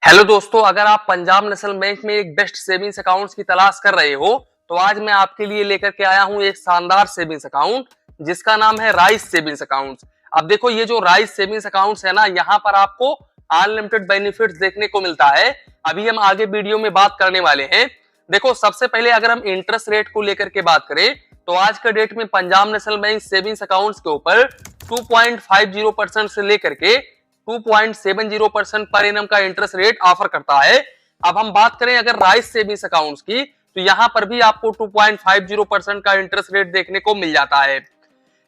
Hello दोस्तों, अगर आप पंजाब नेशनल बैंक में एक बेस्ट सेविंग्स अकाउंट्स की तलाश कर रहे हो तो आज मैं आपके लिए लेकर के आया हूं एक शानदार सेविंग्स अकाउंट जिसका नाम है राइस सेविंग्स अकाउंट्स। अब देखो, ये जो राइस सेविंग्स अकाउंट्स है ना, यहाँ पर आपको अनलिमिटेड बेनिफिट्स देखने को मिलता है। अभी हम आगे वीडियो में बात करने वाले हैं। देखो, सबसे पहले अगर हम इंटरेस्ट रेट को लेकर के बात करें तो आज के डेट में Punjab national bank savings accounts के ऊपर 2.50% से लेकर के 2.70% पर एनम का इंटरेस्ट रेट ऑफर करता है। अब हम बात करें अगर राइस सेविंग्स अकाउंट्स की तो यहां पर भी आपको 2.50% का इंटरेस्ट रेट देखने को मिल जाता है।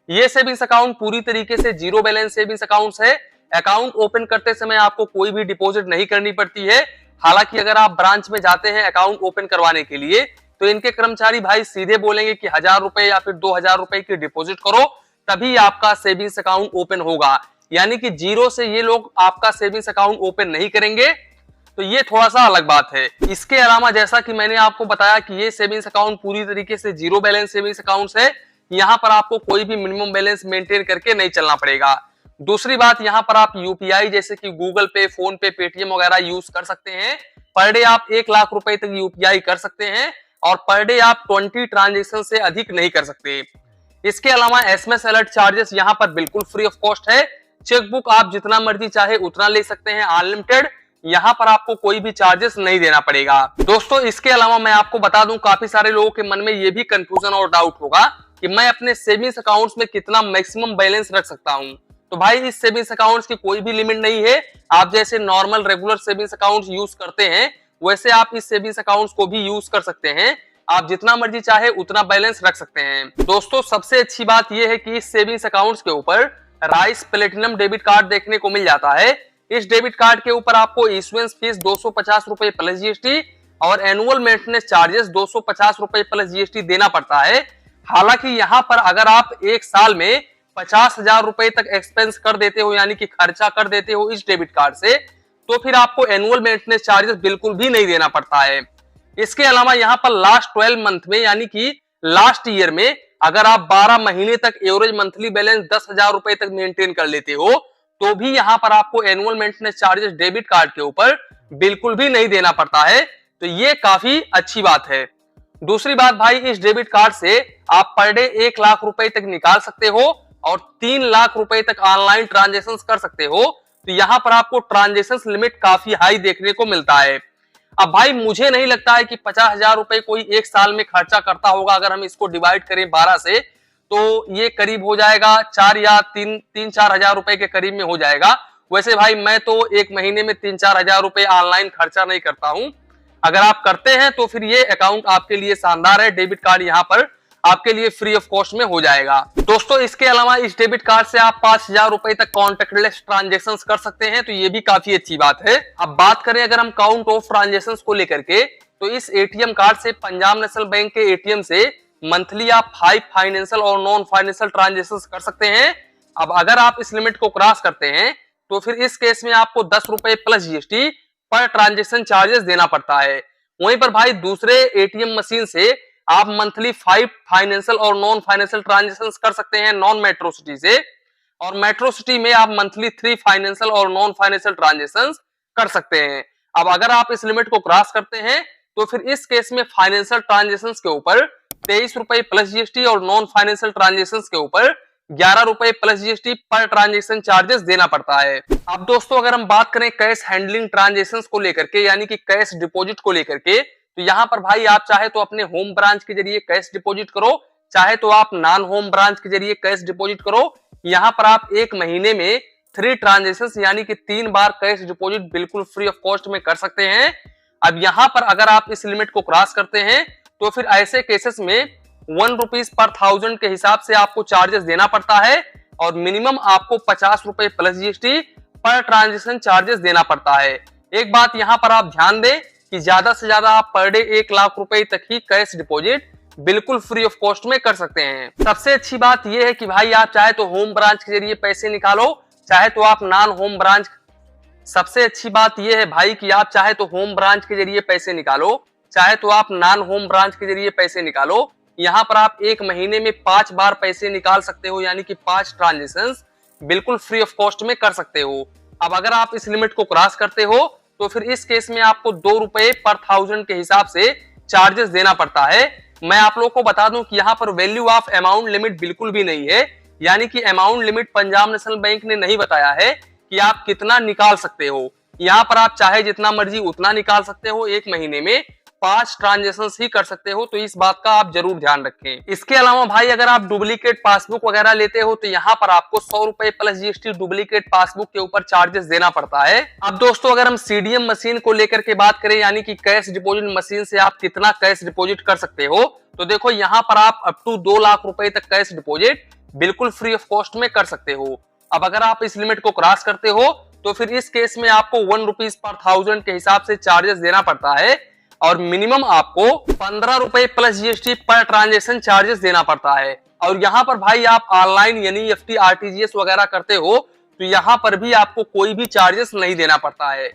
ये सेविंग्स अकाउंट पूरी तरीके से जीरो बैलेंस सेविंग्स अकाउंट्स है। अकाउंट ओपन करते समय आपको कोई भी डिपॉजिट नहीं करनी पड़ती है। हालांकि अगर आप ब्रांच में जाते हैं अकाउंट ओपन करवाने के लिए तो इनके कर्मचारी भाई सीधे बोलेंगे कि 1000 रुपए या फिर 2000 रुपए की डिपॉजिट करो, तभी आपका सेविंग्स अकाउंट ओपन होगा। यानी कि जीरो से ये लोग आपका सेविंग्स अकाउंट ओपन नहीं करेंगे। तो ये थोड़ा सा अलग बात है। इसके अलावा जैसा कि मैंने आपको बताया कि ये सेविंग्स अकाउंट पूरी तरीके से जीरो बैलेंस सेविंग्स अकाउंट्स है। यहाँ पर आपको कोई भी मिनिमम बैलेंस मेंटेन करके नहीं चलना पड़ेगा। दूसरी बात, यहाँ पर आप यूपीआई जैसे कि गूगल पे, फोन पे, पेटीएम वगैरह यूज कर सकते हैं। पर डे आप 1 लाख रुपए तक यूपीआई कर सकते हैं और पर डे आप 20 ट्रांजेक्शन से अधिक नहीं कर सकते। इसके अलावा एसएमएस अलर्ट चार्जेस यहाँ पर बिल्कुल फ्री ऑफ कॉस्ट है। चेकबुक आप जितना मर्जी चाहे उतना ले सकते हैं, अनलिमिटेड। यहाँ पर आपको कोई भी चार्जेस नहीं देना पड़ेगा। दोस्तों, इसके अलावा मैं आपको बता दूं, काफी सारे लोगों के मन में ये भी कंफ्यूजन और डाउट होगा कि मैं अपने सेविंग्स अकाउंट्स में कितना मैक्सिमम बैलेंस रख सकता हूं। तो भाई, इस सेविंग्स अकाउंट्स की कोई भी लिमिट नहीं है। आप जैसे normal regular savings account use करते हैं वैसे आप इस सेविंग्स अकाउंट्स को भी यूज कर सकते हैं। आप जितना मर्जी चाहे उतना बैलेंस रख सकते हैं। दोस्तों, सबसे अच्छी बात यह है कि इस सेविंग्स अकाउंट्स के ऊपर राइस प्लेटिनम डेबिट कार्ड देखने को मिल जाता है। इस डेबिट कार्ड के ऊपर आपको इशुएंस फीस 250 रुपए प्लस जीएसटी और एनुअल मेंटेनेंस चार्जेस 250 रुपए प्लस जीएसटी देना पड़ता है। हालांकि यहाँ पर अगर आप एक साल में 50,000 रुपए तक एक्सपेंस कर देते हो, यानी कि खर्चा कर देते हो इस डेबिट कार्ड से, तो फिर आपको एनुअल मेंटेनेंस चार्जेस बिल्कुल भी नहीं देना पड़ता है। इसके अलावा यहाँ पर लास्ट 12 मंथ में, यानी कि लास्ट ईयर में अगर आप 12 महीने तक एवरेज मंथली बैलेंस 10,000 रुपए तक मेंटेन कर लेते हो तो भी यहाँ पर आपको annual maintenance charges debit card के ऊपर बिल्कुल भी नहीं देना पड़ता है। तो ये काफी अच्छी बात है। दूसरी बात भाई, इस डेबिट कार्ड से आप पर डे 1 लाख रुपए तक निकाल सकते हो और 3 लाख रुपए तक ऑनलाइन ट्रांजेक्शन कर सकते हो। तो यहाँ पर आपको ट्रांजेक्शन लिमिट काफी हाई देखने को मिलता है। अब भाई, मुझे नहीं लगता है कि 50,000 रुपए कोई एक साल में खर्चा करता होगा। अगर हम इसको डिवाइड करें 12 से तो ये करीब हो जाएगा 4 या 3-4 हजार रुपए के करीब में हो जाएगा। वैसे भाई, मैं तो एक महीने में 3-4 हजार रुपए ऑनलाइन खर्चा नहीं करता हूं। अगर आप करते हैं तो फिर ये अकाउंट आपके लिए शानदार है। डेबिट कार्ड यहाँ पर आपके लिए फ्री ऑफ कॉस्ट में हो जाएगा। दोस्तों, इसके अलावा इस डेबिट कार्ड से आप 5,000 रुपए तक कॉन्टेक्टलेस ट्रांजेक्शन कर सकते हैं। तो ये भी काफी अच्छी बात है। अब बात करें अगर हम काउंट ऑफ ट्रांजेक्शन को लेकर के, तो इस एटीएम कार्ड से पंजाब नेशनल बैंक के एटीएम से मंथली आप 5 फाइनेंशियल और नॉन फाइनेंशियल ट्रांजेक्शन कर सकते हैं। अब अगर आप इस लिमिट को क्रॉस करते हैं तो फिर इस केस में आपको 10 रुपए plus GST per transaction charges देना पड़ता है। वहीं पर भाई, दूसरे एटीएम मशीन से आप मंथली 5 फाइनेंशियल और नॉन फाइनेंशियल ट्रांजेक्शन कर सकते हैं नॉन मेट्रो सिटी से, और मेट्रो सिटी में आप मंथली 3 फाइनेंशियल और नॉन फाइनेंशियल ट्रांजेक्शन कर सकते हैं। अब अगर आप इस लिमिट को क्रॉस करते हैं तो फिर इस केस में फाइनेंशियल ट्रांजेक्शन के ऊपर 23 रुपए प्लस जीएसटी और नॉन फाइनेंशियल ट्रांजेक्शन के ऊपर 11 रुपए plus GST per transaction charges देना पड़ता है। अब दोस्तों, अगर हम बात करें कैश हैंडलिंग ट्रांजेक्शन को लेकर के, यानी कि कैश डिपॉजिट को लेकर के, तो यहाँ पर भाई आप चाहे तो अपने होम ब्रांच के जरिए कैश डिपॉजिट करो, चाहे तो आप नॉन होम ब्रांच के जरिए कैश डिपॉजिट करो। यहाँ पर आप एक महीने में 3 ट्रांजेक्शन यानी कि 3 बार कैश डिपॉजिट बिल्कुल फ्री ऑफ कॉस्ट में कर सकते हैं। अब यहाँ पर अगर आप इस लिमिट को क्रॉस करते हैं तो फिर ऐसे केसेस में 1 रुपीज पर 1000 के हिसाब से आपको चार्जेस देना पड़ता है और मिनिमम आपको 50 रुपए plus GST per transaction charges देना पड़ता है। एक बात यहाँ पर आप ध्यान दें कि ज्यादा से ज्यादा आप पर डे 1 लाख रुपए तक ही कैश डिपॉजिट बिल्कुल फ्री ऑफ कॉस्ट में कर सकते हैं। सबसे अच्छी बात यह है कि भाई, आप चाहे तो होम ब्रांच के जरिए पैसे निकालो, चाहे तो आप नॉन होम ब्रांच सबसे अच्छी बात यह है भाई कि आप चाहे तो होम ब्रांच के जरिए पैसे निकालो, चाहे तो आप नॉन होम ब्रांच के जरिए पैसे निकालो। यहाँ पर आप एक महीने में 5 बार पैसे निकाल सकते हो, यानी कि 5 ट्रांजेक्शंस बिल्कुल फ्री ऑफ कॉस्ट में कर सकते हो। अब अगर आप इस लिमिट को क्रॉस करते हो तो फिर इस केस में आपको 2 रुपए पर 1000 के हिसाब से चार्जेस देना पड़ता है। मैं आप लोगों को बता दूं कि यहाँ पर वैल्यू ऑफ अमाउंट लिमिट बिल्कुल भी नहीं है, यानी कि amount limit Punjab national bank ने नहीं बताया है कि आप कितना निकाल सकते हो। यहाँ पर आप चाहे जितना मर्जी उतना निकाल सकते हो, एक महीने में 5 ट्रांजेक्शन ही कर सकते हो, तो इस बात का आप जरूर ध्यान रखें। इसके अलावा भाई अगर आप डुप्लीकेट पासबुक वगैरह लेते हो तो यहाँ पर आपको 100 रुपए प्लस जीएसटी डुप्लीकेट पासबुक के ऊपर चार्जेस देना पड़ता है। अब दोस्तों अगर हम सीडीएम मशीन को लेकर के बात करें, यानी कि कैश डिपॉजिट मशीन से आप कितना कैश डिपॉजिट कर सकते हो, तो देखो यहाँ पर आप अप टू 2 लाख रुपए तक कैश डिपॉजिट बिल्कुल फ्री ऑफ कॉस्ट में कर सकते हो। अब अगर आप इस लिमिट को क्रॉस करते हो तो फिर इस केस में आपको 1 रुपीज पर 1000 के हिसाब से चार्जेस देना पड़ता है, और मिनिमम आपको 15 रुपए plus GST per transaction charges देना पड़ता है। और यहाँ पर भाई आप ऑनलाइन यानी एफटी आरटीजीएस वगैरह करते हो तो यहाँ पर भी आपको कोई भी चार्जेस नहीं देना पड़ता है।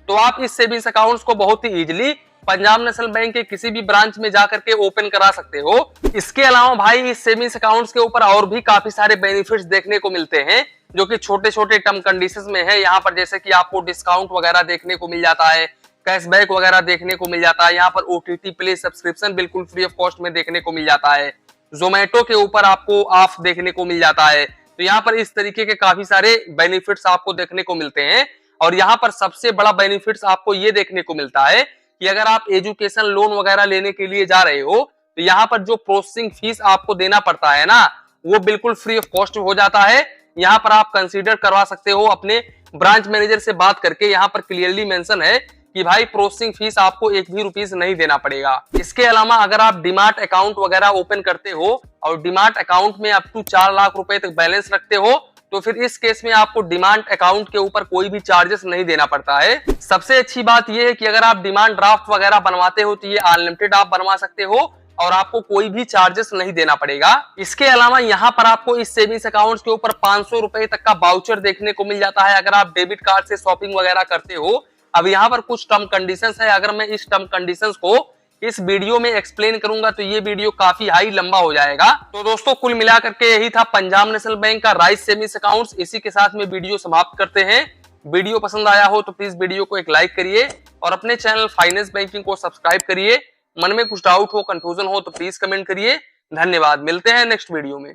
तो आप इस सेविंग्स अकाउंट्स को बहुत ही इजीली पंजाब नेशनल बैंक के किसी भी ब्रांच में जाकर के ओपन करा सकते हो। इसके अलावा भाई इस सेविंग्स अकाउंट्स के ऊपर और भी काफी सारे बेनिफिट्स देखने को मिलते हैं, जो कि छोटे छोटे टर्म कंडीशंस में है। यहाँ पर जैसे कि आपको डिस्काउंट वगैरह देखने को मिल जाता है, कैशबैक वगैरह देखने को मिल जाता है, यहाँ पर ओटीटी प्ले सब्सक्रिप्शन बिल्कुल फ्री ऑफ कॉस्ट में देखने को मिल जाता है, जोमेटो के ऊपर आपको ऑफ देखने को मिल जाता है। तो यहाँ पर इस तरीके के काफी सारे बेनिफिट्स आपको देखने को मिलते हैं। और यहाँ पर सबसे बड़ा बेनिफिट्स आपको ये देखने को मिलता है कि अगर आप एजुकेशन लोन वगैरह लेने के लिए जा रहे हो तो यहाँ पर जो प्रोसेसिंग फीस आपको देना पड़ता है ना, वो बिल्कुल फ्री ऑफ कॉस्ट हो जाता है। यहाँ पर आप कंसीडर करवा सकते हो अपने ब्रांच मैनेजर से बात करके, यहाँ पर क्लियरली मेंशन है कि भाई प्रोसेसिंग फीस आपको 1 भी रुपीस नहीं देना पड़ेगा। इसके अलावा अगर आप डीमार्ट अकाउंट वगैरह ओपन करते हो और डीमार्ट अकाउंट में अप टू 4 लाख रुपए तक बैलेंस रखते हो तो फिर इस केस में आपको डिमांड अकाउंट के ऊपर कोई भी चार्जेस नहीं देना पड़ता है। सबसे अच्छी बात यह है कि अगर आप डिमांड ड्राफ्ट वगैरह बनवाते हो तो ये अनलिमिटेड आप बनवा सकते हो और आपको कोई भी चार्जेस नहीं देना पड़ेगा। इसके अलावा यहाँ पर आपको इस सेविंग्स अकाउंट्स के ऊपर 500 रुपए तक का वाउचर देखने को मिल जाता है अगर आप डेबिट कार्ड से शॉपिंग वगैरह करते हो। अब यहाँ पर कुछ टर्म कंडीशंस है, अगर मैं इस टर्म कंडीशंस को इस वीडियो में एक्सप्लेन करूंगा तो ये वीडियो काफी हाई लंबा हो जाएगा। तो दोस्तों कुल मिलाकर के यही था पंजाब नेशनल बैंक का राइस सेविंग्स अकाउंट्स। इसी के साथ में वीडियो समाप्त करते हैं। वीडियो पसंद आया हो तो प्लीज वीडियो को एक लाइक करिए और अपने चैनल फाइनेंस बैंकिंग को सब्सक्राइब करिए। मन में कुछ डाउट हो, कंफ्यूजन हो तो प्लीज कमेंट करिए। धन्यवाद, मिलते हैं नेक्स्ट वीडियो में।